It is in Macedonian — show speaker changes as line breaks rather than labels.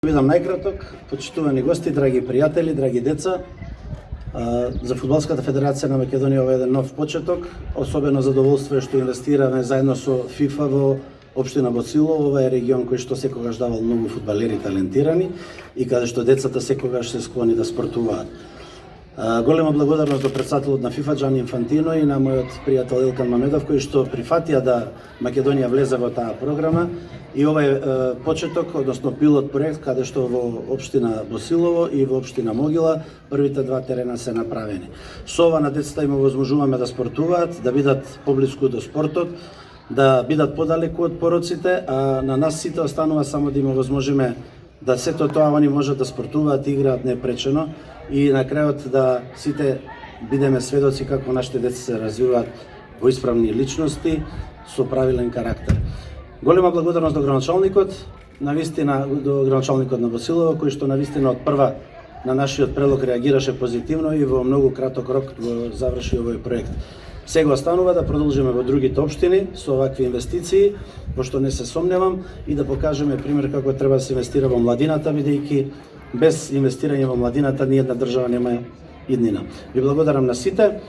Бидам најкраток, почитувани гости, драги пријатели, драги деца. За Фудбалската федерација на Македонија ова е еден нов почеток. Особено задоволство е што инвестираме заедно со ФИФА во општина Босилово. Ова е регион кој што секогаш давал многу фудбалери талентирани и каде што децата секогаш се склони да спортуваат. Голема благодарност до претседателот на ФИФА Џани Инфантино и на мојот пријател Илкан Мамедов кои што прифатија да Македонија влезе во таа програма. И ова е почеток, односно пилот проект каде што во општина Босилово и во општина Могила првите два терена се направени. Со ова на децата им овозможуваме да спортуваат, да бидат поблиску до спортот, да бидат подалеку од пороците, а на нас сите останува само да им овозможиме да сето тоа они можат да спортуваат, играат непречено и на крајот да сите бидеме сведоци како нашите деца се развиваат во исправни личности со правилен карактер. Голема благодарност до градоначалникот, навистина до градоначалникот на Босилово, кој што навистина од прва на нашиот предлог реагираше позитивно и во многу краток рок го заврши овој проект. Сега останува да продолжиме во другите општини со овакви инвестиции, пошто не се сомневам, и да покажеме пример како треба да се инвестира во младината, бидејќи без инвестирање во младината ниедна држава нема иднина. Ви благодарам на сите.